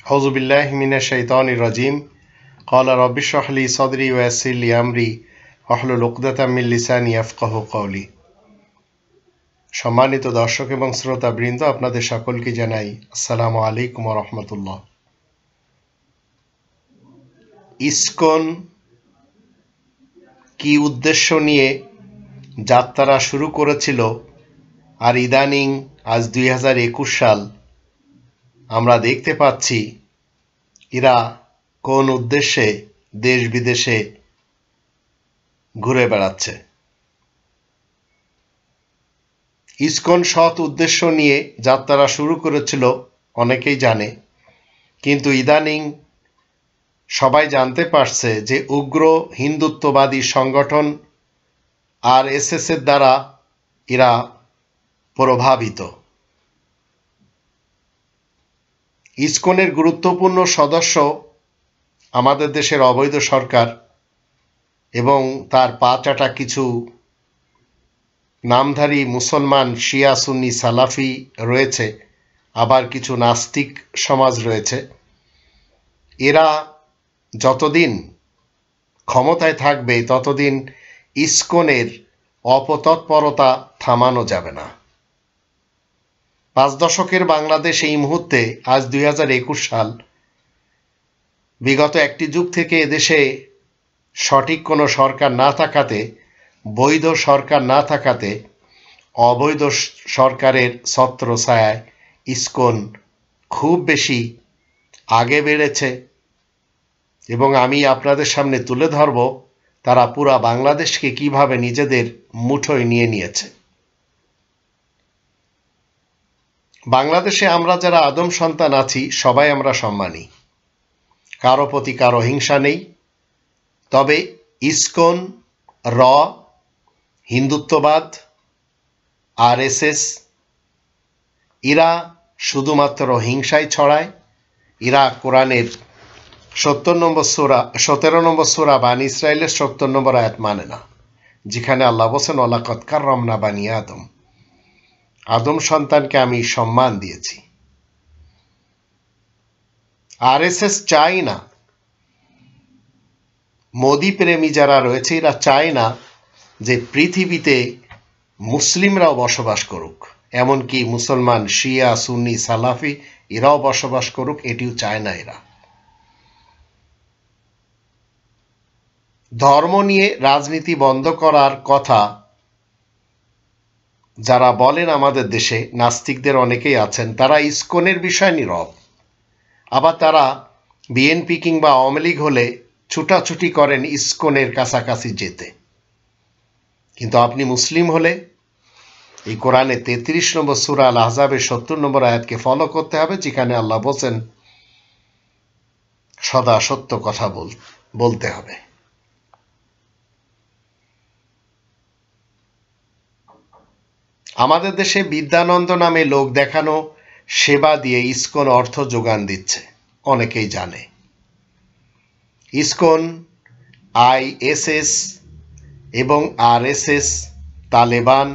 আউযু বিল্লাহি মিনাশ শাইতানির রাজিম। ক্বালা রাব্বি ইশরাহ লি সাদরি ওয়া ইয়াসসির লি আমরি ওয়াহলুল উকদাতাম মিন লিসানি ইয়াফকাহু কওলি। সম্মানিত দর্শক এবং শ্রোতাবৃন্দ, আপনাদের সকলকে জানাই আসসালামু আলাইকুম ওয়া রাহমাতুল্লাহ। ইসকন কি উদ্দেশ্য নিয়ে যাত্রা শুরু করেছিল, আর ইদানিং আজ 2021 সাল আমরা দেখতে পাচ্ছি এরা কোন উদ্দেশ্যে দেশ বিদেশে ঘুরে বেড়াচ্ছে। ইসকন সৎ উদ্দেশ্য নিয়ে যাত্রা শুরু করেছিল অনেকেই জানে, কিন্তু ইদানিং সবাই জানতে পারছে যে উগ্র হিন্দুত্ববাদী সংগঠন RSS এর দ্বারা এরা প্রভাবিত। ইসকনের গুরুত্বপূর্ণ সদস্য আমাদের দেশের অবৈধ সরকার এবং তার পা চাটা কিছু নামধারী মুসলমান শিয়া সুন্নি সালাফি রয়েছে, আবার কিছু নাস্তিক সমাজ রয়েছে। এরা যতদিন ক্ষমতায় থাকবে ততদিন ইসকনের অপতৎপরতা থামানো যাবে না। 5 দশকের বাংলাদেশ এই মুহূর্তে আজ 2021 সাল, বিগত একটি যুগ থেকে এদেশে সঠিক কোনো সরকার না থাকাতে, বৈধ সরকার না থাকাতে অবৈধ সরকারের ছত্রছায়ায় ইসকন খুব বেশি আগে বেড়েছে এবং আমি আপনাদের সামনে তুলে ধরব তারা পুরা বাংলাদেশকে কিভাবে নিজেদের মুঠোয় নিয়ে নিয়েছে। বাংলাদেশে আমরা যারা আদম সন্তান আছি সবাই আমরা সম্মানী, কারো প্রতি কারো হিংসা নেই। তবে ইসকন, হিন্দুত্ববাদ, RSS এরা শুধুমাত্র হিংসাই ছড়ায়। এরা কোরআনের 17 নম্বর সূরা বানী ইসরাইলের 70 নম্বর আয়াত মানে না, যেখানে আল্লাহ বলেন ওয়ালাকাদ কাররামনা বানি আদম, আদম সন্তানকে আমি সম্মান দিয়েছি। RSS চাই না, মোদি প্রেমী যারা রয়েছে এরা চায় না যে পৃথিবীতে মুসলিমরাও বসবাস করুক, এমনকি মুসলমান শিয়া সুন্নি সালাফি এরাও বসবাস করুক, এটিও চায় না। এরা ধর্ম নিয়ে রাজনীতি বন্ধ করার কথা যারা বলেন আমাদের দেশে, নাস্তিকদের অনেকেই আছেন, তারা ইসকনের বিষয় নীরব। আবার তারা বিএনপি কিংবা আওয়ামী লীগ হলে ছুটাছুটি করেন ইসকনের কাছাকাছি যেতে। কিন্তু আপনি মুসলিম হলে এই কোরআনে 33 নম্বর সূরা আল আহজাবের 70 নম্বর আয়াতকে ফলো করতে হবে, যেখানে আল্লাহ বলেন সদা সত্য কথা বলতে হবে। আমাদের দেশে বিদ্যানন্দ নামে লোক দেখানো সেবা দিয়ে ইসকন অর্থ যোগান দিচ্ছে, অনেকেই জানে। ইসকন, ISS এবং RSS, তালেবান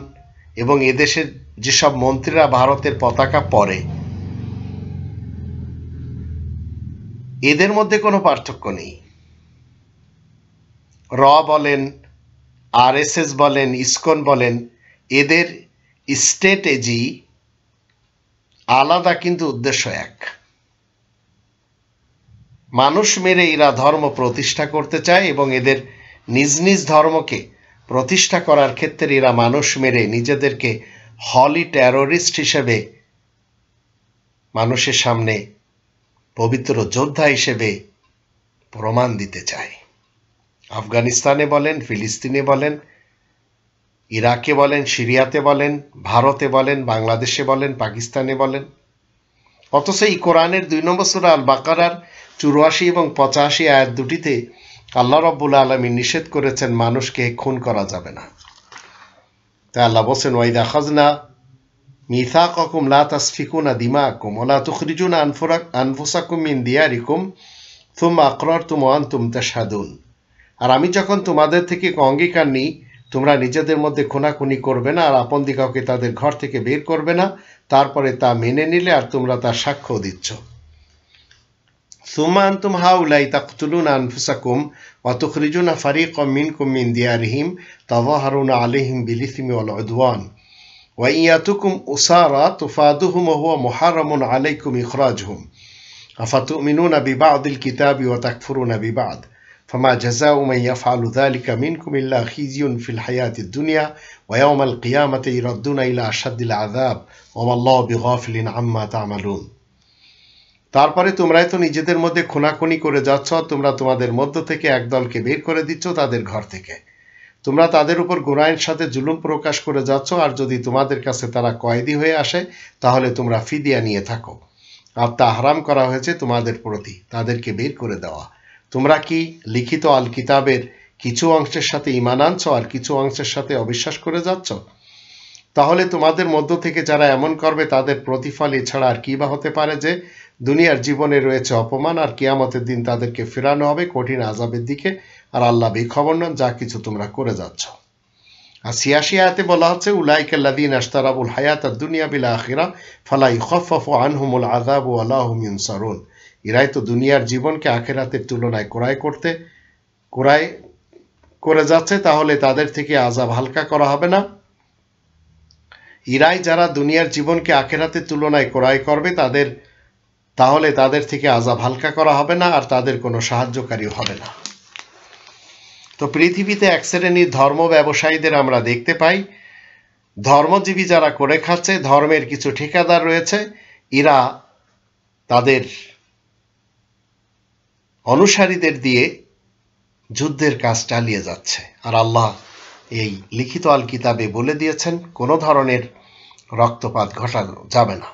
এবং এদেশের যেসব মন্ত্রীরা ভারতের পতাকা পরে, এদের মধ্যে কোনো পার্থক্য নেই। বলেন, RSS বলেন, ইসকন বলেন, এদের স্ট্র্যাটেজি আলাদা কিন্তু উদ্দেশ্য এক। মানুষ মেরে এরা ধর্ম প্রতিষ্ঠা করতে চায় এবং এদের নিজ নিজ ধর্মকে প্রতিষ্ঠা করার ক্ষেত্রে এরা মানুষ মেরে নিজেদেরকে হলি টেরোরিস্ট হিসেবে মানুষের সামনে পবিত্র যোদ্ধা হিসেবে প্রমাণ দিতে চায়। আফগানিস্তানে বলেন, ফিলিস্তিনে বলেন, ইরাকে বলেন, সিরিয়াতে বলেন, ভারতে বলেন, বাংলাদেশে বলেন, পাকিস্তানে বলেন। অথচ এই কোরআনের 2 নম্বর সূরা আল বাকারার 84 এবং 85 আয়াত দুটিতে আল্লাহ রাব্বুল আলামিন নিষেধ করেছেন মানুষকে খুন করা যাবে না। তাই আল্লাহ বলেন ওয়াইদা খাজনা মিসাকাকুম লা তাসফিকুনা দিমাকুম ওয়া লা তুখরিজুনা আনফুসাকুম মিন দিয়ারিকুম সুম্মা আকরারতুম ওয়া আনতুম তাশহাদুন। আর আমি যখন তোমাদের থেকে অঙ্গীকার নিই তোমরা নিজেদের মধ্যে খুনাখুনি করবে না আর আপন দিকে তাদের ঘর থেকে বের করবে না, তারপরে তা মেনে নিলে আর তোমরা তার সাক্ষ্য দিচ্ছ। সুম্মা আনতুম হাউলাই তাকতুলুনা আনফুসাকুম ওয়া তুখরিজুনা ফারিকাম মিনকুম মিন দিয়ারিহিম তাযাহারুনা আলাইহিম বিল ইসমি ওয়াল উদওয়ান ওয়া ইয়াতুকুম উসারা তুফাদুহুম ওয়া হুয়া মুহাররামুন আলাইকুম ইখরাজুহুম আফাতুমিনুনা বিবা'দিল কিতাবি ওয়া তাকফুরুনা বিবা'দ فما جزاء من يفعل ذلك منكم إلا خزي في الحياة الدنيا ويوم القيامة يردون إلى أشد العذاب وما الله بغافل عما تعملون তারপরে তোমরাই তো নিজেদের মধ্যে খুনাখুনি করে যাচ্ছ তোমরা তোমাদের মধ্য থেকে একদলকে বের করে দিচ্ছ তাদের ঘর থেকে তোমরা তাদের উপর গুনাহের সাথে জুলুম প্রকাশ করে যাচ্ছ আর যদি তোমাদের কাছে তারা কয়েদি হয়ে আসে তাহলে তোমরা ফিদিয়া নিয়ে থাকো আর তা হারাম করা হয়েছে তোমাদের প্রতি তাদেরকে বের করে দেওয়া তোমরা কি লিখিত আল কিতাবের কিছু অংশের সাথে ঈমান আনছো আর কিছু অংশের সাথে অবিশ্বাস করে যাচ্ছ তাহলে তোমাদের মধ্য থেকে যারা এমন করবে তাদের প্রতিফল এছাড়া আর কি বা হতে পারে যে দুনিয়ার জীবনে রয়েছে অপমান আর কিয়ামতের দিন তাদেরকে ফেরানো হবে কঠিন আযাবের দিকে আর আল্লাহ বেখবর নন যা কিছু তোমরা করে যাচ্ছ আর ৮৬ আয়াতে বলা হচ্ছে উলাইকাল্লাযীনা ইশতারাবুল হায়াতাদ দুনিয়া বিল আখিরাহ ফালা ইউখাফফাফু আনহুমুল আযাবু ওয়া লা হুম ইউনসারুন এরাই তো দুনিয়ার জীবনকে আখিরাতের তুলনায় ক্রয় করে যাচ্ছে তাহলে তাদের থেকে আযাব হালকা করা হবে না এরাই যারা দুনিয়ার জীবনকে আখিরাতের তুলনায় ক্রয় করবে তাহলে তাদের থেকে আযাব হালকা করা হবে না আর তাদের কোনো সাহায্যকারী হবে না তো পৃথিবীতে এক শ্রেণীর ধর্ম ব্যবসায়ীদের আমরা দেখতে পাই ধর্মজীবী যারা করে খাচ্ছে ধর্মের কিছু ঠিকাদার রয়েছে এরা তাদের অনুসারীদের দিয়ে যুদ্ধের কাজ চালিয়ে যাচ্ছে আর আল্লাহ এই লিখিত আল কিতাবে বলে দিয়েছেন কোনো ধরনের রক্তপাত ঘটানো যাবে না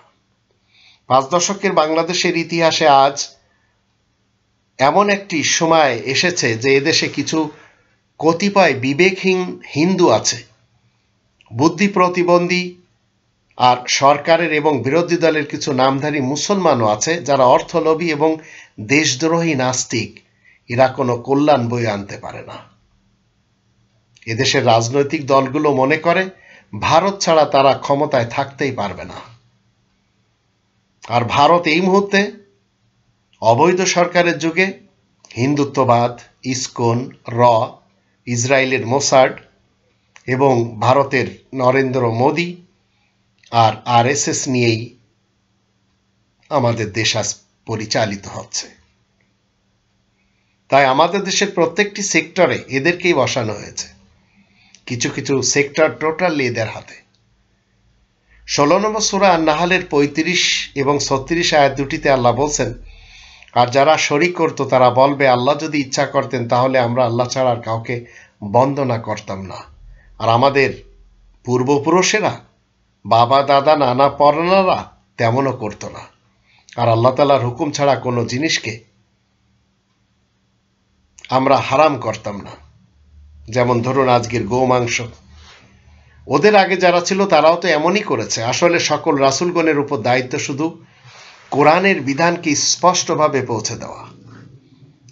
৫ দশকের বাংলাদেশের ইতিহাসে আজ এমন একটি সময় এসেছে যে এদেশে কিছু কতিপয় বিবেকহীন হিন্দু আছে বুদ্ধি প্রতিবন্ধী আর সরকারের এবং বিরোধী দলের কিছু নামধারী মুসলমানও আছে যারা অর্থলোভী এবং দেশদ্রোহী নাস্তিক এরা কোনো কল্যাণ বয়ে আনতে পারে না এদেশের রাজনৈতিক দলগুলো মনে করে ভারত ছাড়া তারা ক্ষমতায় থাকতেই পারবে না আর ভারত এই মুহূর্তে অবৈধ সরকারের যুগে হিন্দুত্ববাদ ইসকন ইসরায়েলের মোসাড এবং ভারতের নরেন্দ্র মোদি আর আরএসএস নিয়েই আমাদের দেশ আজ পরিচালিত হচ্ছে তাই আমাদের দেশের প্রত্যেকটি সেক্টরে এদেরকেই বসানো হয়েছে কিছু কিছু সেক্টর টোটালি এদের হাতে ১৬ নম্বর সূরা আন-নাহলের ৩৫ এবং ৩৬ আয়াত দুটিতে আল্লাহ বলছেন আর যারা শরীক করত তারা বলবে আল্লাহ যদি ইচ্ছা করতেন তাহলে আমরা আল্লাহ ছাড়া আর কাউকে বন্দনা করতাম না আর আমাদের পূর্বপুরুষেরা বাবা দাদা নানা পরনারা তেমনও করত না আর আল্লাহ তাআলার হুকুম ছাড়া কোনো জিনিসকে আমরা হারাম করতাম না যেমন ধরুন আজকের গোমাংস ওদের আগে যারা ছিল তারাও তো এমনই করেছে আসলে সকল রাসূলগণের উপর দায়িত্ব শুধু কোরআনের বিধানকে স্পষ্টভাবে পৌঁছে দেওয়া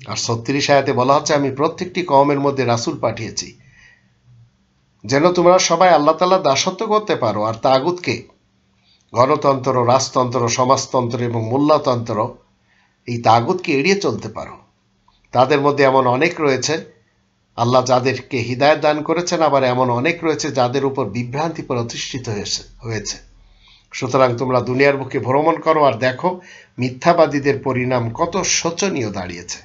আর ৩৬ আয়াতে বলা হচ্ছে আমি প্রত্যেকটি কওমের মধ্যে রাসূল পাঠিয়েছি যেন তোমরা সবাই আল্লাহ তাআলার দাসত্ব করতে পারো আর তাগুতকে গণতন্ত্র রাজতন্ত্র সমাজতন্ত্র এবং মোল্লাতন্ত্র এই তাগুতকে এড়িয়ে চলতে পারো তাদের মধ্যে এমন অনেক রয়েছে আল্লাহ যাদেরকে হিদায়াত দান করেছেন আবার এমন অনেক রয়েছে যাদের উপর বিভ্রান্তি প্রতিষ্ঠিত হয়েছে সুতরাং তোমরা দুনিয়ার বুকে ভ্রমণ করো আর দেখো মিথ্যাবাদীদের পরিণাম কত শোচনীয় দাঁড়িয়েছে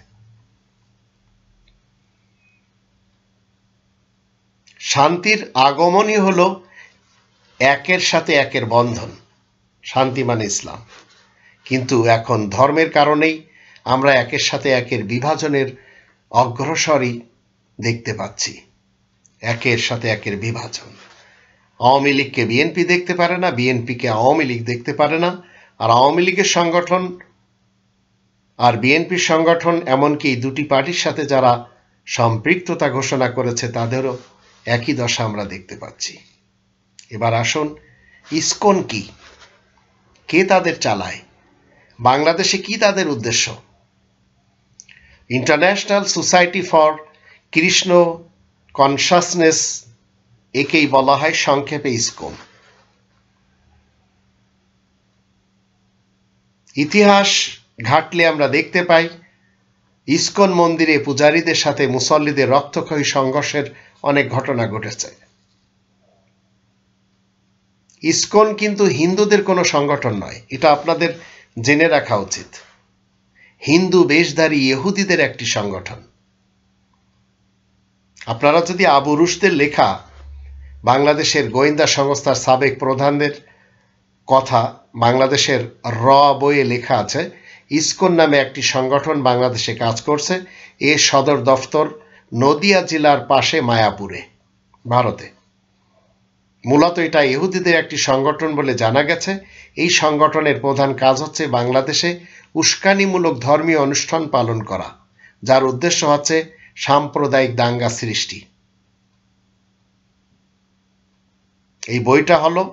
শান্তির আগমনই হলো একের সাথে একের বন্ধন শান্তি মানে ইসলাম কিন্তু এখন ধর্মের কারণেই আমরা একের সাথে একের বিভাজনের অগ্রসরই দেখতে পাচ্ছি একের সাথে একের বিভাজন আওয়ামী লীগকে বিএনপি দেখতে পারে না বিএনপিকে আওয়ামী লীগ দেখতে পারে না আর আওয়ামী লীগের সংগঠন আর বিএনপির সংগঠন এমনকি এই দুটি পার্টির সাথে যারা সম্পৃক্ততা ঘোষণা করেছে তাদেরও একই দশা আমরা দেখতে পাচ্ছি এবার আসুন ইসকন কি কে তাদের চালায় বাংলাদেশে কি তাদের উদ্দেশ্য international society for Krishna consciousness একেই বলা হয় সংক্ষেপে ইসকন ইতিহাস ঘাটলে আমরা দেখতে পাই ইসকন মন্দিরে পূজারীদের সাথে মুসল্লিদের রক্তক্ষয়ী সংঘর্ষের অনেক ঘটনা ঘটেছে। ইসকন কিন্তু হিন্দুদের কোনো সংগঠন নয়, এটা আপনাদের জেনে রাখা উচিত। হিন্দু বেশধারী ইহুদিদের একটি সংগঠন। আপনারা যদি আবু রুশদের লেখা বাংলাদেশের গোয়েন্দা সংস্থার সাবেক প্রধানদের কথা বাংলাদেশের র বইয়ে লেখা আছে, ইসকন নামে একটি সংগঠন বাংলাদেশে কাজ করছে। এর সদর দফতর নদিয়া জেলার পাশে মায়াপুরে, ভারতে। মূলত এটা ইহুদিদের একটি সংগঠন বলে জানা গেছে। এই সংগঠনের প্রধান কাজ হচ্ছে বাংলাদেশে উস্কানিমূলক ধর্মীয় অনুষ্ঠান পালন করা, যার উদ্দেশ্য হচ্ছে সাম্প্রদায়িক দাঙ্গা সৃষ্টি। এই বইটা হলো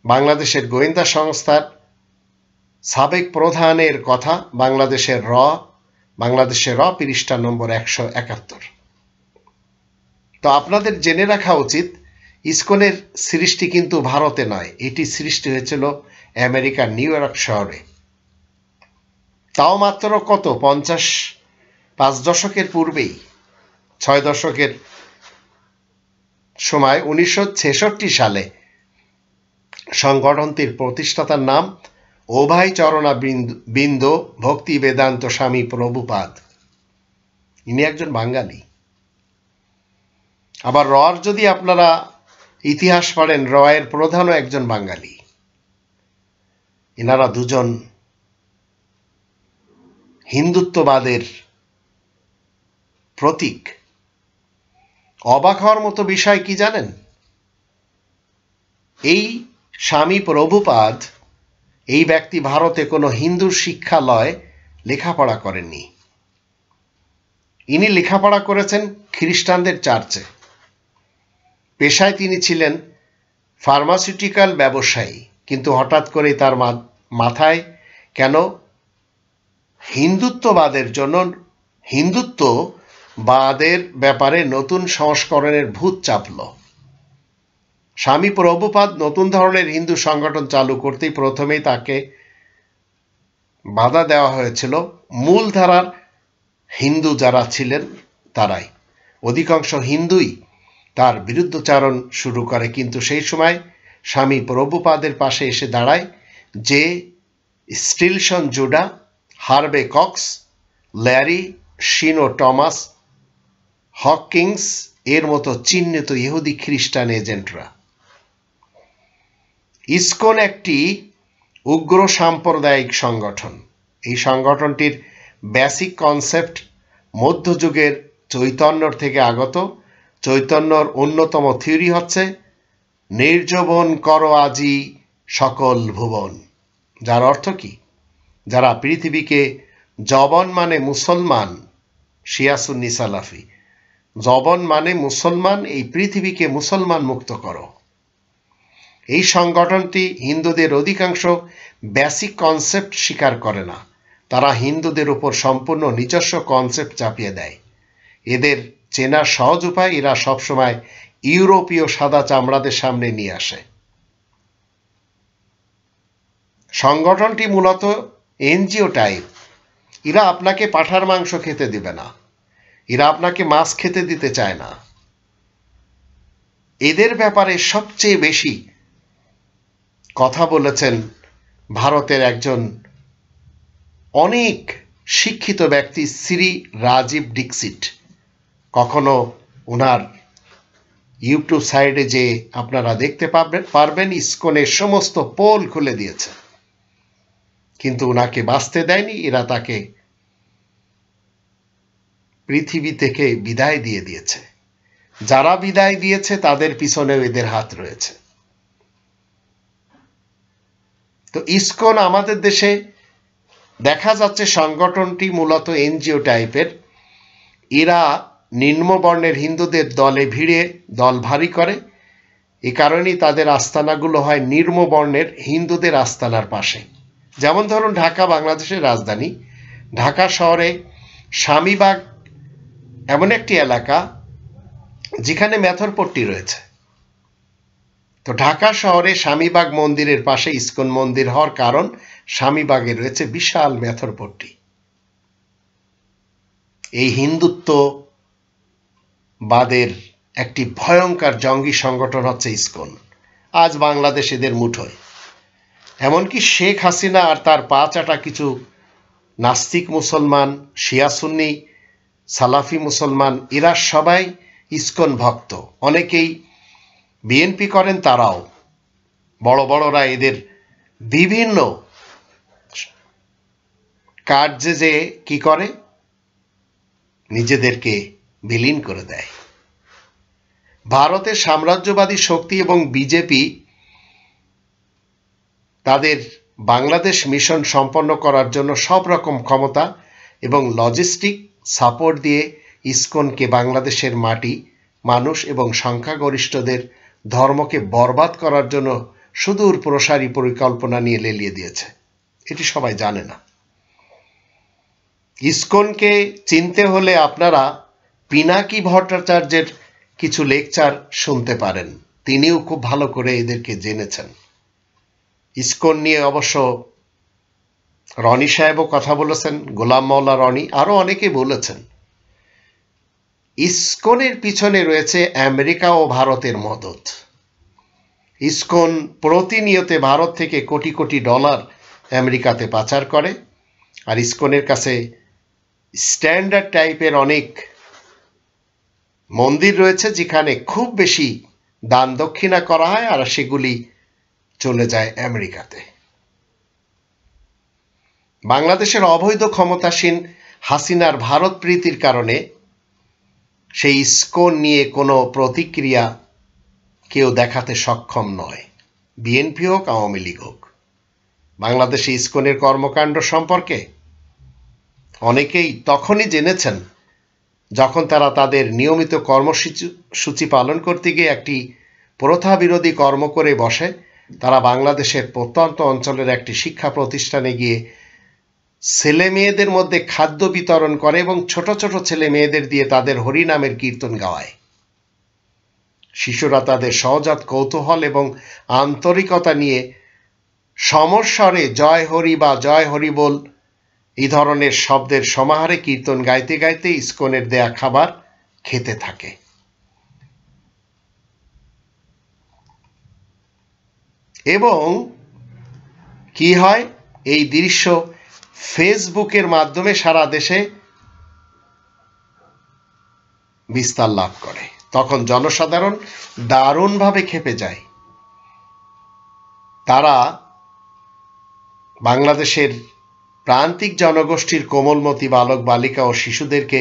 বাংলাদেশের গোয়েন্দা সংস্থার সাবেক প্রধানের কথা, বাংলাদেশের র পৃষ্ঠা নম্বর 171। তো আপনাদের জেনে রাখা উচিত ইসকনের সৃষ্টি কিন্তু ভারতে নয়, এটি সৃষ্টি হয়েছিল আমেরিকার নিউ ইয়র্ক শহরে। তাও মাত্র কত 5 দশকের পূর্বেই, 6 দশকের সময় 1966 সালে সংগঠনটির প্রতিষ্ঠাতার নাম অভয় চরণা বিন্দ ভক্তি বেদান্ত স্বামী প্রভুপাদ। ইনি একজন বাঙালি। আবার রর যদি আপনারা ইতিহাস পড়েন, রয়ের প্রধানও একজন বাঙালি। এনারা দুজন হিন্দুত্ববাদের প্রতীক। অবাক হওয়ার মতো বিষয় কি জানেন? এই স্বামী প্রভুপাদ, এই ব্যক্তি ভারতে কোনো হিন্দু শিক্ষালয় লেখাপড়া করেননি। ইনি লেখাপড়া করেছেন খ্রিস্টানদের চার্চে। পেশায় তিনি ছিলেন ফার্মাসিউটিক্যাল ব্যবসায়ী, কিন্তু হঠাৎ করে তার মাথায় কেন হিন্দুত্ববাদের ব্যাপারে নতুন সংস্করণের ভূত চাপল। স্বামী প্রভুপাদ নতুন ধরনের হিন্দু সংগঠন চালু করতেই প্রথমেই তাকে বাধা দেওয়া হয়েছিল মূলধারার হিন্দু যারা ছিলেন তারাই। অধিকাংশ হিন্দুই তার বিরুদ্ধচারণ শুরু করে, কিন্তু সেই সময় স্বামী প্রভুপাদের পাশে এসে দাঁড়ায় যে Stillson Judah, Harvey Cox, Larry Shinn Thomas, Hopkins এর মতো চিহ্নিত ইহুদি খ্রিস্টান এজেন্টরা। ইসকন একটি উগ্র সাম্প্রদায়িক সংগঠন। এই সংগঠনটির বেসিক কনসেপ্ট মধ্যযুগের চৈতন্যর থেকে আগত। চৈতন্যর অন্যতম থিওরি হচ্ছে নির্জবন কর আজি সকল ভুবন, যার অর্থ কি? যারা পৃথিবীকে জবন মানে মুসলমান, শিয়া সুন্নি সালাফি, জবন মানে মুসলমান, এই পৃথিবীকে মুসলমান মুক্ত করো। এই সংগঠনটি হিন্দুদের অধিকাংশ বেসিক কনসেপ্ট স্বীকার করে না। তারা হিন্দুদের উপর সম্পূর্ণ নিজস্ব কনসেপ্ট চাপিয়ে দেয়। এদের চেনার সহজ উপায়, এরা সবসময় ইউরোপীয় সাদা চামড়াদের সামনে নিয়ে আসে। সংগঠনটি মূলত এনজিও টাইপ। এরা আপনাকে পাঁঠার মাংস খেতে দিবে না, এরা আপনাকে মাছ খেতে দিতে চায় না। এদের ব্যাপারে সবচেয়ে বেশি কথা বলেছেন ভারতের একজন অনেক শিক্ষিত ব্যক্তি শ্রী রাজীব দীক্ষিত। কখনো ওনার ইউটিউব সাইটে যে আপনারা দেখতে পারবেন, ইসকনের সমস্ত পোল খুলে দিয়েছে, কিন্তু ওনাকে বাঁচতে দেয়নি। এরা তাকে পৃথিবী থেকে বিদায় দিয়ে দিয়েছে। যারা বিদায় দিয়েছে তাদের পিছনেও এদের হাত রয়েছে। তো ইসকন আমাদের দেশে দেখা যাচ্ছে সংগঠনটি মূলত এনজিও টাইপের। এরা নিম্নবর্ণের হিন্দুদের দলে ভিড়ে দল ভারী করে। এ কারণেই তাদের আস্তানাগুলো হয় নিম্নবর্ণের হিন্দুদের আস্তানার পাশে। যেমন ধরুন ঢাকা বাংলাদেশের রাজধানী। ঢাকা শহরে স্বামীবাগ এমন একটি এলাকা যেখানে মেথরপট্টি রয়েছে। তো ঢাকা শহরে স্বামীবাগ মন্দিরের পাশে ইসকন মন্দির হওয়ার কারণ স্বামীবাগে রয়েছে বিশাল মেথরপট্টি। এই হিন্দুত্ববাদের একটি ভয়ঙ্কর জঙ্গি সংগঠন হচ্ছে ইসকন। আজ বাংলাদেশ এদের মুঠোয়। এমনকি শেখ হাসিনা আর তার পা চাটা কিছু নাস্তিক মুসলমান, শিয়া সুন্নি, সালাফি মুসলমান, এরা সবাই ইসকন ভক্ত। অনেকেই বিএনপি করেন, তারাও বড় বড়রা এদের বিভিন্ন কার্যে যে কি করে, নিজেদেরকে বিলীন করে দেয়। ভারতের সাম্রাজ্যবাদী শক্তি এবং বিজেপি তাদের বাংলাদেশ মিশন সম্পন্ন করার জন্য সব রকম ক্ষমতা এবং লজিস্টিক সাপোর্ট দিয়ে ইসকনকে বাংলাদেশের মাটি, মানুষ এবং সংখ্যাগরিষ্ঠদের ধর্মকে বরবাদ করার জন্য সুদূর প্রসারী পরিকল্পনা নিয়ে লেলিয়ে দিয়েছে। এটি সবাই জানে না। ইসকনকে চিনতে হলে আপনারা পিনাকি ভট্টাচার্যের কিছু লেকচার শুনতে পারেন। তিনিও খুব ভালো করে এদেরকে জেনেছেন। ইসকন নিয়ে অবশ্য রনি সাহেবও কথা বলেছেন, গোলাম মাওলা রনি, আরো অনেকে বলেছেন। ইসকনের পিছনে রয়েছে আমেরিকা ও ভারতের মদত। ইসকন প্রতিনিয়ত ভারত থেকে কোটি কোটি ডলার আমেরিকাতে পাচার করে। আর ইসকনের কাছে স্ট্যান্ডার্ড টাইপের অনেক মন্দির রয়েছে যেখানে খুব বেশি দান দক্ষিণা করা হয়, আর সেগুলি চলে যায় আমেরিকাতে। বাংলাদেশের অবৈধ ক্ষমতাসীন হাসিনার ভারত প্রীতির কারণে সেই ইসকন নিয়ে কোনো প্রতিক্রিয়া কেউ দেখাতে সক্ষম নয়, বিএনপি হোক, আওয়ামী লীগ হোক। বাংলাদেশে ইসকনের কর্মকাণ্ড সম্পর্কে অনেকেই তখনই জেনেছেন যখন তারা তাদের নিয়মিত কর্মসূচি পালন করতে গিয়ে একটি প্রথা বিরোধী কর্ম করে বসে। তারা বাংলাদেশের প্রত্যন্ত অঞ্চলের একটি শিক্ষা প্রতিষ্ঠানে গিয়ে ছেলে মেয়েদের মধ্যে খাদ্য বিতরণ করে এবং ছোট ছোট ছেলে মেয়েদের দিয়ে তাদের হরিনামের কীর্তন গাওয়ায়। শিশুরা তাদের সহজাত কৌতূহল এবং আন্তরিকতা নিয়ে সমস্বরে জয় হরি বা জয় হরি বল এই ধরনের শব্দের সমাহারে কীর্তন গাইতে গাইতে ইসকনের দেয়া খাবার খেতে থাকে। এবং কি হয়, এই দৃশ্য ফেসবুকের মাধ্যমে সারা দেশে বিস্তার লাভ করে। তখন জনসাধারণ দারুণভাবে ক্ষেপে যায়। তারা বাংলাদেশের প্রান্তিক জনগোষ্ঠীর কোমলমতি বালক বালিকা ও শিশুদেরকে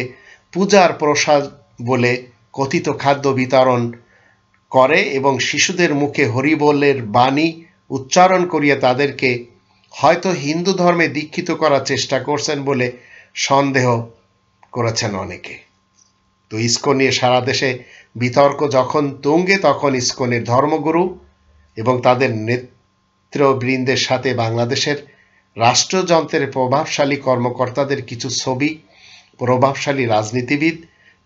পূজার প্রসাদ বলে কথিত খাদ্য বিতরণ করে এবং শিশুদের মুখে হরিবোলের বাণী উচ্চারণ করিয়ে তাদেরকে হয়তো হিন্দু ধর্মে দীক্ষিত করার চেষ্টা করছেন বলে সন্দেহ করেছেন অনেকে। তো ইসকন নিয়ে সারা দেশে বিতর্ক যখন তুঙ্গে, তখন ইসকনের ধর্মগুরু এবং তাদের নেতৃবৃন্দের সাথে বাংলাদেশের রাষ্ট্রযন্ত্রের প্রভাবশালী কর্মকর্তাদের কিছু ছবি, প্রভাবশালী রাজনীতিবিদ,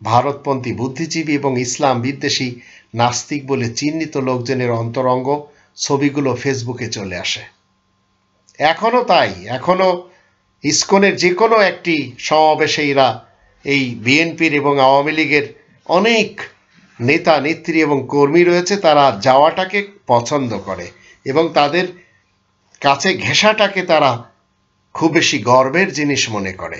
ভারতপন্থী বুদ্ধিজীবী এবং ইসলাম বিদ্বেষী নাস্তিক বলে চিহ্নিত লোকজনের অন্তরঙ্গ ছবিগুলো ফেসবুকে চলে আসে। এখনো তাই, এখনো ইসকনের যে কোনো একটি সমাবেশে এরা এই বিএনপির এবং আওয়ামী লীগের অনেক নেতা নেত্রী এবং কর্মী রয়েছে, তারা যাওয়াটাকে পছন্দ করে এবং তাদের কাছে ঘেঁষাটাকে তারা খুব বেশি গর্বের জিনিস মনে করে।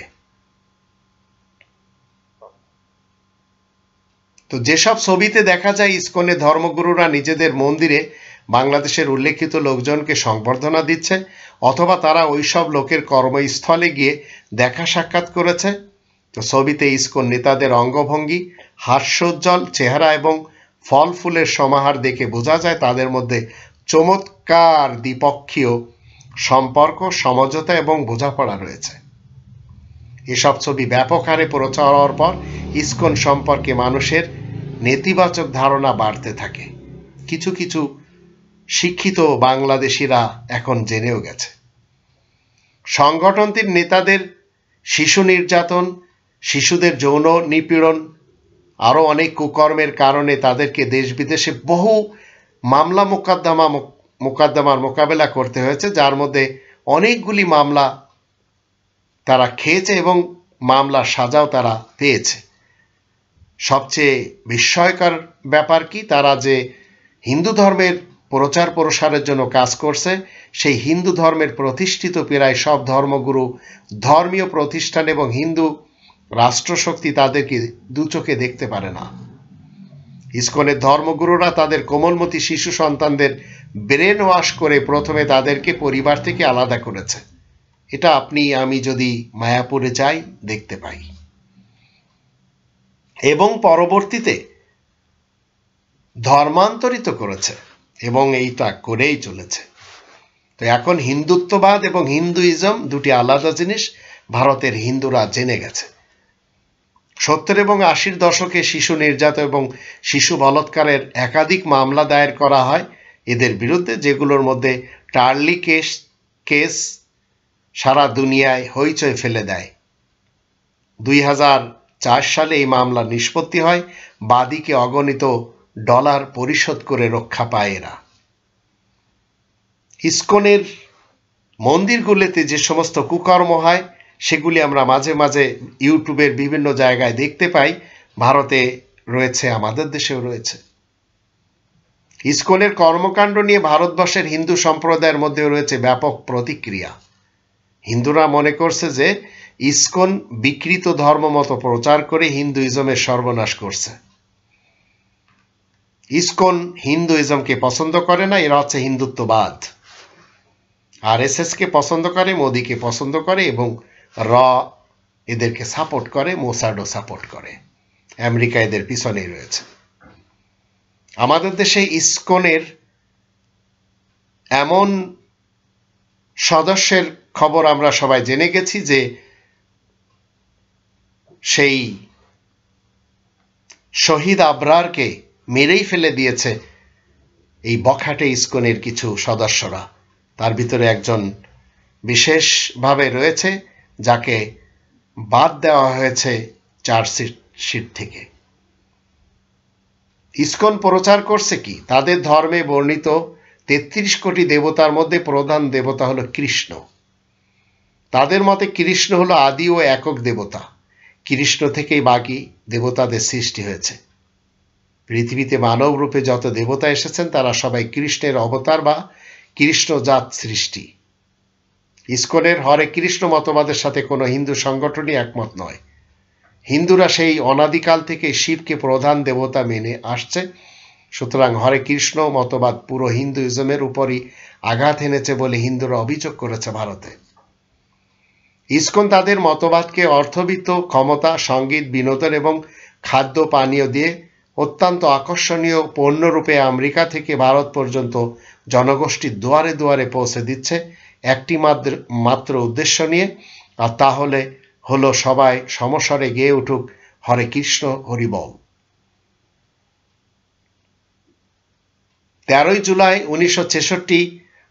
তো যেসব ছবিতে দেখা যায় ইসকনের ধর্মগুরুরা নিজেদের মন্দিরে বাংলাদেশের উল্লেখিত লোকজনকে সংবর্ধনা দিচ্ছে, অথবা তারা ওইসব লোকের কর্মস্থলে গিয়ে দেখা সাক্ষাৎ করেছে, তো ছবিতে ইসকন নেতাদের অঙ্গভঙ্গি, হাস্যোজ্জ্বল চেহারা এবং ফল ফুলের সমাহার দেখে বোঝা যায় তাদের মধ্যে চমৎকার দ্বিপক্ষীয় সম্পর্ক, সমঝোতা এবং বোঝাপড়া রয়েছে। এসব ছবি ব্যাপক হারে প্রচার হওয়ার পর ইসকন সম্পর্কে মানুষের নেতিবাচক ধারণা বাড়তে থাকে। কিছু কিছু শিক্ষিত বাংলাদেশিরা এখন জেনেও গেছে সংগঠনটির নেতাদের শিশু নির্যাতন, শিশুদের যৌন নিপীড়ন, আরও অনেক কুকর্মের কারণে তাদেরকে দেশ বিদেশে বহু মামলা মোকদ্দমার মোকাবেলা করতে হয়েছে, যার মধ্যে অনেকগুলি মামলা তারা খেয়েছে এবং মামলার সাজাও তারা পেয়েছে। সবচেয়ে বিস্ময়কর ব্যাপার কি, তারা যে হিন্দু ধর্মের প্রচার প্রসারের জন্য কাজ করছে, সেই হিন্দু ধর্মের প্রতিষ্ঠিত প্রায় সব ধর্মগুরু, ধর্মীয় প্রতিষ্ঠান এবং হিন্দু রাষ্ট্রশক্তি তাদেরকে দু চোখে দেখতে পারে না। ইসকনের ধর্মগুরুরা তাদের কোমলমতি শিশু সন্তানদের ব্রেন ওয়াশ করে প্রথমে তাদেরকে পরিবার থেকে আলাদা করেছে। এটা আপনি আমি যদি মায়াপুরে যাই দেখতে পাই, এবং পরবর্তীতে ধর্মান্তরিত করেছে এবং এইটা করেই চলেছে। তো এখন হিন্দুত্ববাদ এবং হিন্দুইজম দুটি আলাদা জিনিস ভারতের হিন্দুরা জেনে গেছে। 70 এবং 80 দশকে শিশু নির্যাতন এবং শিশু বলাৎকারের একাধিক মামলা দায়ের করা হয় এদের বিরুদ্ধে, যেগুলোর মধ্যে টার্লি কেস সারা দুনিয়ায় হইচই ফেলে দেয়। 2004 সালে এই মামলা নিষ্পত্তি হয়, বাদীকে অগণিত ডলার পরিশোধ করে রক্ষা পায় এরা। ইসকনের মন্দিরগুলিতে যে সমস্ত কুকর্ম হয় সেগুলি আমরা মাঝে মাঝে ইউটিউবের বিভিন্ন জায়গায় দেখতে পাই। ভারতে রয়েছে, আমাদের দেশেও রয়েছে। ইসকনের কর্মকাণ্ড নিয়ে ভারতবর্ষের হিন্দু সম্প্রদায়ের মধ্যে রয়েছে ব্যাপক প্রতিক্রিয়া। হিন্দুরা মনে করছে যে ইসকন বিকৃত ধর্ম মতো প্রচার করে হিন্দুইজমের সর্বনাশ করছে। ইসকন হিন্দুইজমকে পছন্দ করে না, এরা হচ্ছে হিন্দুত্ববাদ। আরএসএস কে পছন্দ করে, মোদীকে পছন্দ করে এবং এদেরকে সাপোর্ট করে, মোসাডও সাপোর্ট করে। আমেরিকা এদের পিছনেই রয়েছে। আমাদের দেশে ইসকনের এমন সদস্যের খবর আমরা সবাই জেনে গেছি যে সেই শহীদ আবরারকে মেরেই ফেলে দিয়েছে এই বখাটে ইসকনের কিছু সদস্যরা। তার ভিতরে একজন বিশেষভাবে রয়েছে যাকে বাদ দেওয়া হয়েছে চার্জশিট থেকে। ইসকন প্রচার করছে কি, তাদের ধর্মে বর্ণিত 33 কোটি দেবতার মধ্যে প্রধান দেবতা হলো কৃষ্ণ। তাদের মতে কৃষ্ণ হলো আদি ও একক দেবতা। কৃষ্ণ থেকেই বাকি দেবতাদের সৃষ্টি হয়েছে। পৃথিবীতে মানব রূপে যত দেবতা এসেছেন তারা সবাই কৃষ্ণের অবতার বা কৃষ্ণজাত সৃষ্টি। ইসকনের হরে কৃষ্ণ মতবাদের সাথে কোনো হিন্দু সংগঠনই একমত নয়। হিন্দুরা সেই অনাদিকাল থেকে শিবকে প্রধান দেবতা মেনে আসছে। সুতরাং হরে কৃষ্ণ মতবাদ পুরো হিন্দুইজমের উপরই আঘাত এনেছে বলে হিন্দুরা অভিযোগ করেছে ভারতে। ইসকন তাদের মতবাদকে অর্থবিত্ত, ক্ষমতা, সঙ্গীত, বিনোদন এবং খাদ্য পানীয় দিয়ে অত্যন্ত আকর্ষণীয় পণ্যরূপে আমেরিকা থেকে ভারত পর্যন্ত জনগোষ্ঠীর দুয়ারে দুয়ারে পৌঁছে দিচ্ছে একটি মাত্র উদ্দেশ্য নিয়ে, আর তা হলো সবাই সমস্বরে গেয়ে উঠুক হরে কৃষ্ণ হরিবল। 13 জুলাই 1966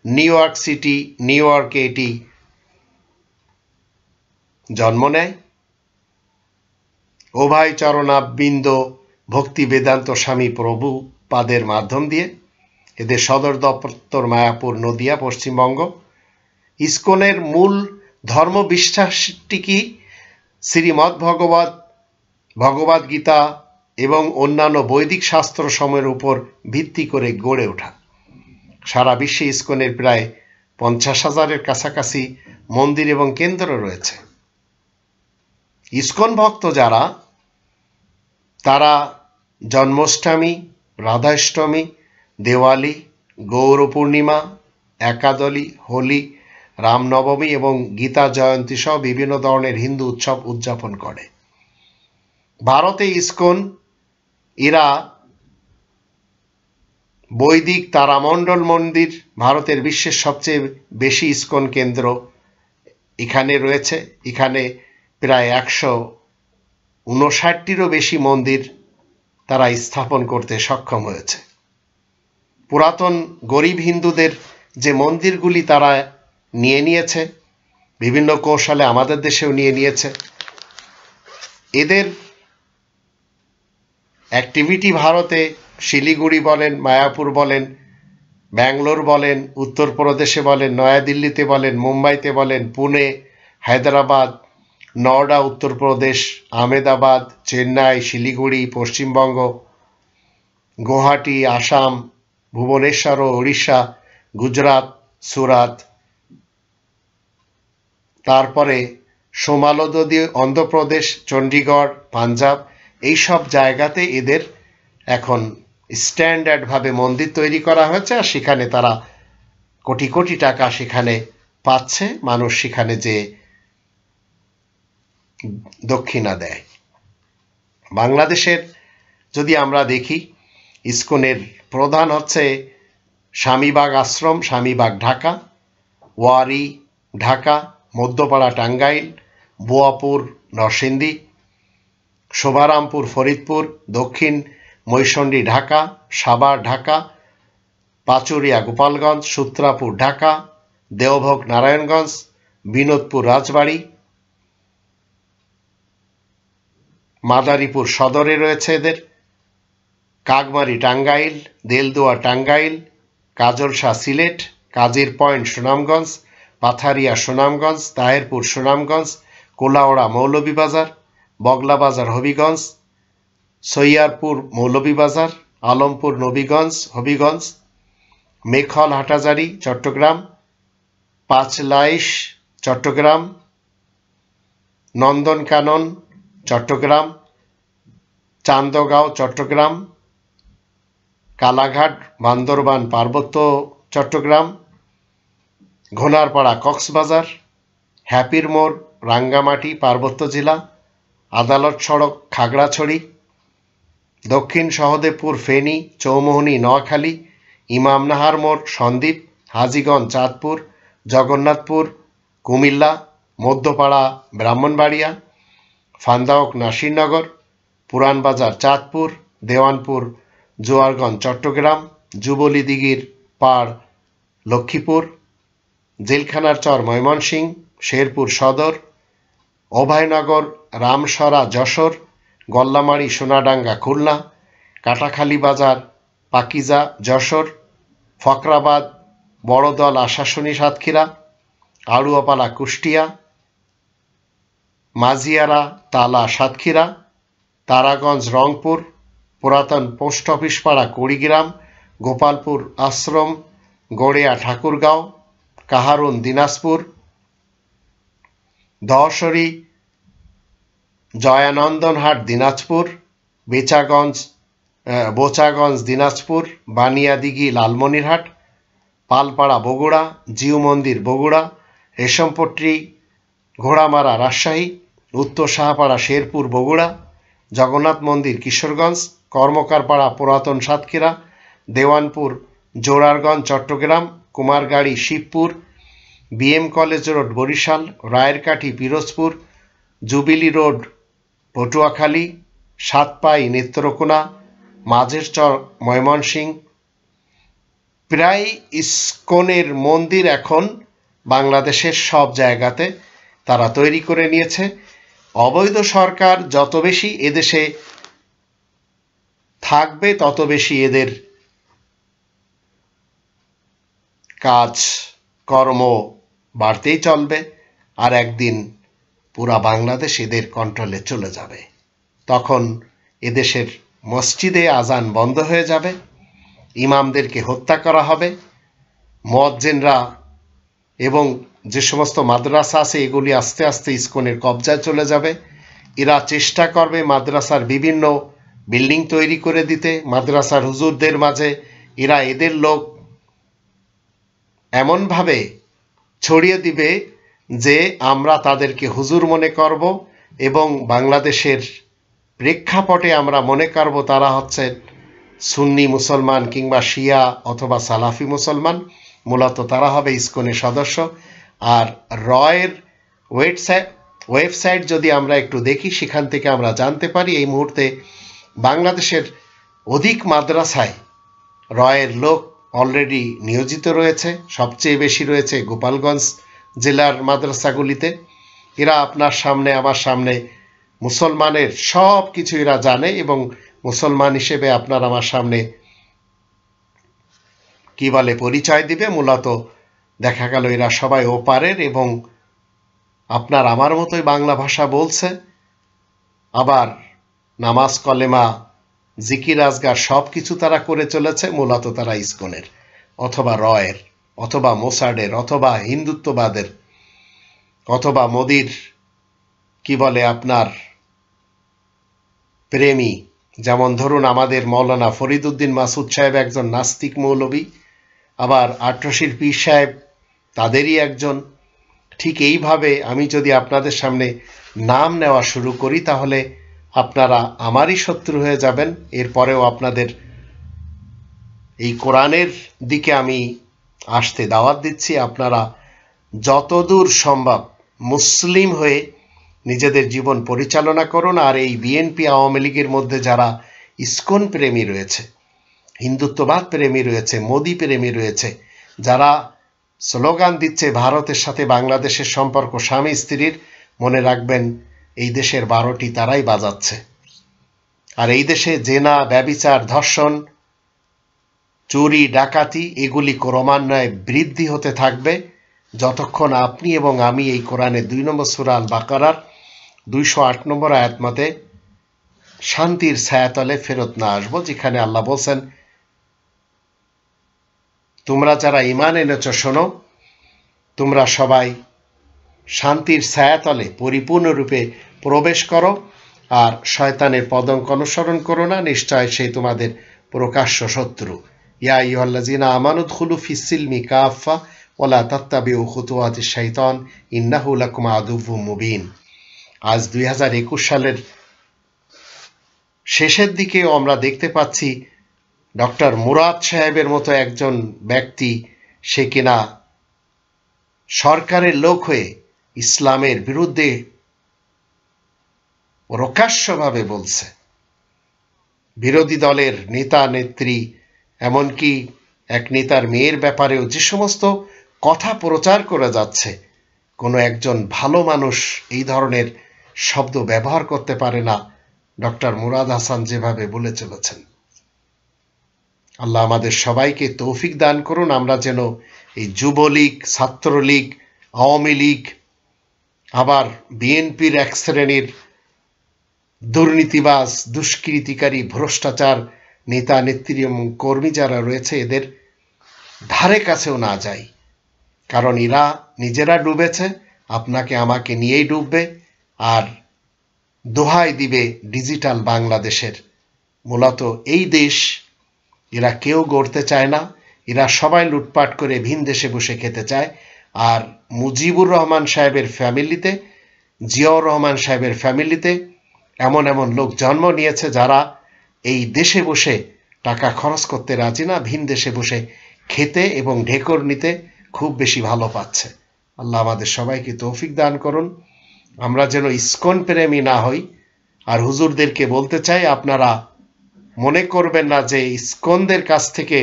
নিউ ইয়র্কে এটি জন্ম নেয়। ওভাই চরণাবিন্দ ভক্তি বেদান্ত স্বামী প্রভুপাদের মাধ্যম দিয়ে। এদের সদর দপ্তর মায়াপুর, নদিয়া, পশ্চিমবঙ্গ। ইসকনের মূল ধর্ম বিশ্বাসটি কি? শ্রীমদ্ ভগবদ গীতা এবং অন্যান্য বৈদিক শাস্ত্র সময়ের উপর ভিত্তি করে গড়ে ওঠা। সারা বিশ্বে ইসকনের প্রায় 50,000-এর কাছাকাছি মন্দির এবং কেন্দ্র রয়েছে। ইসকন ভক্ত যারা, তারা জন্মাষ্টমী, রাধাষ্টমী, দেওয়ালি, গৌর পূর্ণিমা, একাদশী, হোলি, রামনবমী এবং গীতা জয়ন্তী সহ বিভিন্ন ধরনের হিন্দু উৎসব উদযাপন করে। ভারতে ইসকন এরা বৈদিক তারামণ্ডল মন্দির ভারতের বিশ্বের সবচেয়ে বেশি ইসকন কেন্দ্র এখানে রয়েছে। এখানে প্রায় 159টিরও বেশি মন্দির তারা স্থাপন করতে সক্ষম হয়েছে। পুরাতন গরিব হিন্দুদের যে মন্দিরগুলি তারা নিয়ে নিয়েছে, বিভিন্ন কৌশলে আমাদের দেশেও নিয়ে নিয়েছে। এদের অ্যাক্টিভিটি ভারতে শিলিগুড়ি বলেন, মায়াপুর বলেন, ব্যাঙ্গালোর বলেন, উত্তরপ্রদেশে বলেন, নয়াদিল্লিতে বলেন, মুম্বাইতে বলেন, পুনে, হায়দ্রাবাদ, নওডা উত্তরপ্রদেশ, আহমেদাবাদ, চেন্নাই, শিলিগুড়ি পশ্চিমবঙ্গ, গুয়াহাটি আসাম, ভুবনেশ্বর ও উড়িষ্যা, গুজরাট, সুরাত, তারপরে সোমালদী অন্ধ্রপ্রদেশ, চণ্ডীগড়, পাঞ্জাব, এইসব জায়গাতে এদের এখন স্ট্যান্ডার্ডভাবে মন্দির তৈরি করা হয়েছে। আর সেখানে তারা কোটি কোটি টাকা সেখানে পাচ্ছে, মানুষ সেখানে যে দক্ষিণা দেয়। বাংলাদেশের যদি আমরা দেখি, ইসকনের প্রধান হচ্ছে স্বামীবাগ আশ্রম, স্বামীবাগ ঢাকা, ওয়ারি ঢাকা, মধ্যপাড়া টাঙ্গাইল, বোয়াপুর নরসিংদী, শোভারামপুর ফরিদপুর, দক্ষিণ মৈশন্ডী ঢাকা, সাভার ঢাকা, পাচুরিয়া গোপালগঞ্জ, সূত্রাপুর ঢাকা, দেওভোগ নারায়ণগঞ্জ, বিনোদপুর রাজবাড়ী, মাদারীপুর সদরে রয়েছে এদের, কাকমারি টাঙ্গাইল, দেলদুয়া টাঙ্গাইল, কাজলশাহ সিলেট, কাজির পয়েন্ট সুনামগঞ্জ, পাথারিয়া সুনামগঞ্জ, তাহেরপুর সুনামগঞ্জ, কোলাওড়া মৌলভীবাজার, বগলাবাজার হবিগঞ্জ, সৈয়ারপুর মৌলভীবাজার, আলমপুর নবীগঞ্জ হবিগঞ্জ, মেখল হাটাজারি চট্টগ্রাম, পাঁচলাইশ চট্টগ্রাম, নন্দনকানন চট্টগ্রাম, চান্দগাঁও চট্টগ্রাম, কালাঘাট বান্দরবান পার্বত্য চট্টগ্রাম, ঘোনারপাড়া কক্সবাজার, হ্যাপির মোড় রাঙ্গামাটি পার্বত্য জেলা, আদালত সড়ক খাগড়াছড়ি, দক্ষিণ সহদেবপুর ফেনী, চৌমোহনী নোয়াখালী, ইমামনাহার মোড় সন্দ্বীপ, হাজীগঞ্জ চাঁদপুর, জগন্নাথপুর কুমিল্লা, মধ্যপাড়া ব্রাহ্মণবাড়িয়া, ফান্দাওক নাসিরনগর, পুরানবাজার চাঁদপুর, দেওয়ানপুর জোয়ারগঞ্জ চট্টগ্রাম, যুবলী দিঘির পাড় লক্ষ্মীপুর, জেলখানার চর ময়মনসিংহ, শেরপুর সদর, অভয়নগর রামসরা যশোর, গল্লামারী সোনাডাঙ্গা খুলনা, কাটাখালী বাজার পাকিজা যশোর, ফকরাবাদ বড়দল আশাশুনি সাতক্ষীরা, আড়ুয়াপালা কুষ্টিয়া, মাঝিয়ারা তালা সাতক্ষীরা, তারাগঞ্জ রংপুর, পুরাতন পোস্ট অফিস পাড়া কুড়িগ্রাম, গোপালপুর আশ্রম গড়িয়া ঠাকুরগাঁও, কাহারুন দিনাজপুর, দহসরি জয়ানন্দনহাট দিনাজপুর, বোচাগঞ্জ দিনাজপুর, বানিয়াদিঘি লালমনিরহাট, পালপাড়া বগুড়া, জিউ মন্দির বগুড়া, রেশমপট্টি ঘোড়ামারা রাজশাহী, উত্তর সাহাপাড়া শেরপুর বগুড়া, জগন্নাথ মন্দির কিশোরগঞ্জ, কর্মকারপাড়া পুরাতন Satkhira, Dewanpur Zorarganj Chittagong, Kumargari Shibpur, BM college road Barisal, Rayerkathi Pirojpur, jubilee road Patuakhali, Satpai Netrokona, Majher Char Mymensingh. প্রায় ইসকনের মন্দির এখন বাংলাদেশের সব জায়গাতে তারা তৈরি করে নিয়েছে। অবৈধ সরকার যত বেশি এদেশে থাকবে তত বেশি এদের কাজ কর্ম বাড়তেই চলবে, আর একদিন পুরা বাংলাদেশ এদের কন্ট্রোলে চলে যাবে। তখন এদেশের মসজিদে আজান বন্ধ হয়ে যাবে, ইমামদেরকে হত্যা করা হবে, মুয়াজ্জিনরা এবং যে সমস্ত মাদ্রাসা আছে এগুলি আস্তে আস্তে ইসকনের কবজায় চলে যাবে। এরা চেষ্টা করবে মাদ্রাসার বিভিন্ন বিল্ডিং তৈরি করে দিতে, মাদ্রাসার হুজুরদের মাঝে এরা এদের লোক এমনভাবে ছড়িয়ে দিবে যে আমরা তাদেরকে হুজুর মনে করব, এবং বাংলাদেশের প্রেক্ষাপটে আমরা মনে করব তারা হচ্ছে সুন্নি মুসলমান কিংবা শিয়া অথবা সালাফি মুসলমান। মূলত তারা হবে ইসকনের সদস্য। আর রয়ের ওয়েবসাইট যদি আমরা একটু দেখি, সেখান থেকে আমরা জানতে পারি এই মুহূর্তে বাংলাদেশের অধিক মাদ্রাসায় রয়ের লোক অলরেডি নিয়োজিত রয়েছে। সবচেয়ে বেশি রয়েছে গোপালগঞ্জ জেলার মাদ্রাসাগুলিতে। এরা আপনার সামনে আমার সামনে মুসলমানের সব কিছু এরা জানে, এবং মুসলমান হিসেবে আপনার আমার সামনে কি বলে পরিচয় দিবে। মূলত দেখা গেল এরা সবাই ওপারের এবং আপনার আমার মতোই বাংলা ভাষা বলছে, আবার নামাজ কলেমা জিকির আজগার সব কিছু তারা করে চলেছে। মূলত তারা ইসকনের অথবা রয়ের অথবা মোসাডের অথবা হিন্দুত্ববাদের অথবা মোদির কি বলে আপনার প্রেমী। যেমন ধরুন আমাদের মৌলানা ফরিদউদ্দিন মাসুদ সাহেব একজন নাস্তিক মৌলবী, আবার আট্রশির পীর সাহেব তাদেরই একজন। ঠিক এইভাবে আমি যদি আপনাদের সামনে নাম নেওয়া শুরু করি তাহলে আপনারা আমারই শত্রু হয়ে যাবেন। এরপরেও আপনাদের এই কোরআনের দিকে আমি আসতে দাওয়াত দিচ্ছি। আপনারা যতদূর সম্ভব মুসলিম হয়ে নিজেদের জীবন পরিচালনা করুন। আর এই বিএনপি আওয়ামী লীগের মধ্যে যারা ইসকন প্রেমী রয়েছে, হিন্দুত্ববাদ প্রেমী রয়েছে, মোদি প্রেমী রয়েছে, যারা স্লোগান দিচ্ছে ভারতের সাথে বাংলাদেশের সম্পর্ক স্বামী স্ত্রীর, মনে রাখবেন এই দেশের 12টি তারাই বাজাচ্ছে। আর এই দেশে জেনা, ব্যভিচার, ধর্ষণ, চুরি, ডাকাতি এগুলি ক্রমান্বয়ে বৃদ্ধি হতে থাকবে যতক্ষণ আপনি এবং আমি এই কোরআনের 2 নম্বর সূরা আল বাকারার 208 নম্বর আয়াত মতে শান্তির ছায়াতলে ফেরত না আসবো, যেখানে আল্লাহ বলছেন, তোমরা যারা ঈমান এনেছ শোনো, তোমরা সবাই শান্তির ছায়াতলে পরিপূর্ণরূপে প্রবেশ করো আর শয়তানের পদঙ্ক অনুসরণ করো না, নিশ্চয় সেই তোমাদের প্রকাশ্য শত্রু। ইয়া আইয়ুহাল্লাযীনা আমানু উদখুলু ফিস-সিলমি কাফা ওয়া লা তাত্তাবিউ খুতুওয়াতিশ শাইতান ইন্নাহু লাকুম আদুউম মুবিন। আজ 2021 সালের শেষের দিকেও আমরা দেখতে পাচ্ছি ডক্টর মুরাদ সাহেবের মতো একজন ব্যক্তি, সে কিনা সরকারের লোক হয়ে ইসলামের বিরুদ্ধে প্রকাশ্যভাবে বলছে। বিরোধী দলের নেতা নেত্রী, এমনকি এক নেতার মেয়ের ব্যাপারেও যে সমস্ত কথা প্রচার করে যাচ্ছে, কোনো একজন ভালো মানুষ এই ধরনের শব্দ ব্যবহার করতে পারে না ডক্টর মুরাদ হাসান যেভাবে বলে চলেছেন। আল্লাহ আমাদের সবাইকে তৌফিক দান করুন, আমরা যেন এই যুবলীগ, ছাত্রলীগ, আওয়ামী লীগ, আবার বিএনপির এক শ্রেণীর দুর্নীতিবাজ, দুষ্কৃতিকারী, ভ্রষ্টাচার নেতা নেত্রী এবং কর্মী যারা রয়েছে এদের ধারে কাছেও না যাই। কারণ এরা নিজেরা ডুবেছে, আপনাকে আমাকে নিয়েই ডুববে আর দোহাই দিবে ডিজিটাল বাংলাদেশের। মূলত এই দেশ এরা কেউ গড়তে চায় না, এরা সবাই লুটপাট করে ভিন দেশে বসে খেতে চায়। আর মুজিবুর রহমান সাহেবের ফ্যামিলিতে, জিয়াউর রহমান সাহেবের ফ্যামিলিতে এমন এমন লোক জন্ম নিয়েছে যারা এই দেশে বসে টাকা খরচ করতে রাজি না, ভিন দেশে বসে খেতে এবং ঢেকর নিতে খুব বেশি ভালো পাচ্ছে। আল্লাহ আমাদের সবাইকে তৌফিক দান করুন, আমরা যেন ইসকন প্রেমী না হই। আর হুজুরদেরকে বলতে চাই, আপনারা মনে করবেন না যে ইসকনদের কাছ থেকে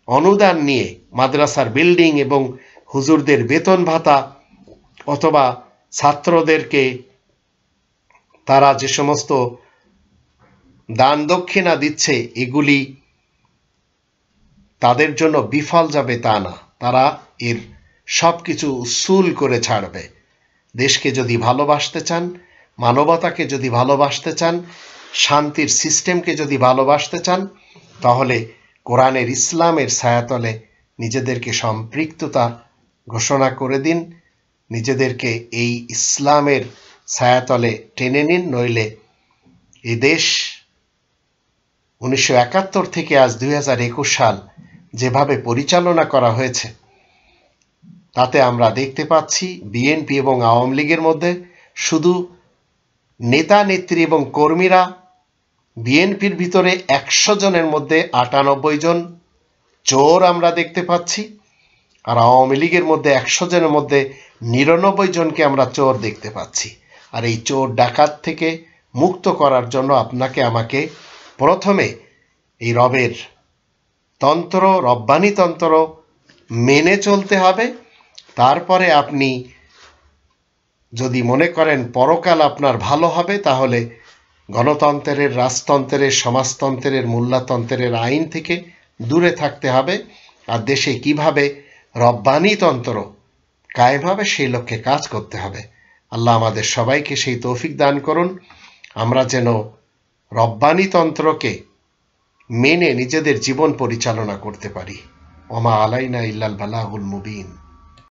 অনুদান নিয়ে মাদ্রাসার বিল্ডিং এবং হুজুরদের বেতন ভাতা অথবা ছাত্রদেরকে তারা যে সমস্ত দান দক্ষিণা দিচ্ছে এগুলি তাদের জন্য বিফল যাবে তা না, তারা এর সব কিছু উসুল করে ছাড়বে। দেশকে যদি ভালোবাসতে চান, মানবতাকে যদি ভালোবাসতে চান, শান্তির সিস্টেমকে যদি ভালোবাসতে চান, তাহলে কোরআনের ইসলামের ছায়াতলে নিজেদেরকে সম্পৃক্ততা ঘোষণা করে দিন, নিজেদেরকে এই ইসলামের ছায়াতলে টেনে নিন। নইলে এই দেশ 1971 থেকে আজ 2021 সাল যেভাবে পরিচালনা করা হয়েছে তাতে আমরা দেখতে পাচ্ছি বিএনপি এবং আওয়ামী লীগের মধ্যে শুধু নেতা নেত্রী এবং কর্মীরা, বিএনপির ভিতরে 100 জনের মধ্যে 98 জন চোর আমরা দেখতে পাচ্ছি, আর আওয়ামী লীগের মধ্যে 100 জনের মধ্যে 99 জনকে আমরা চোর দেখতে পাচ্ছি। আর এই চোর ডাকাত থেকে মুক্ত করার জন্য আপনাকে আমাকে প্রথমে এই রবের তন্ত্র, রব্বানি তন্ত্র মেনে চলতে হবে। তারপরে আপনি যদি মনে করেন পরকাল আপনার ভালো হবে, তাহলে গণতন্ত্রের, রাজতন্ত্রের, সমাজতন্ত্রের, মোল্লাতন্ত্রের আইন থেকে দূরে থাকতে হবে আর দেশে কিভাবে রব্বানিতন্ত্র কায়েম হবে সেই লক্ষ্যে কাজ করতে হবে। আল্লাহ আমাদের সবাইকে সেই তৌফিক দান করুন, আমরা যেন রব্বানিতন্ত্রকে মেনে নিজেদের জীবন পরিচালনা করতে পারি। ওমা আলাইনা ইল্লাল বালাগুল মুবিন।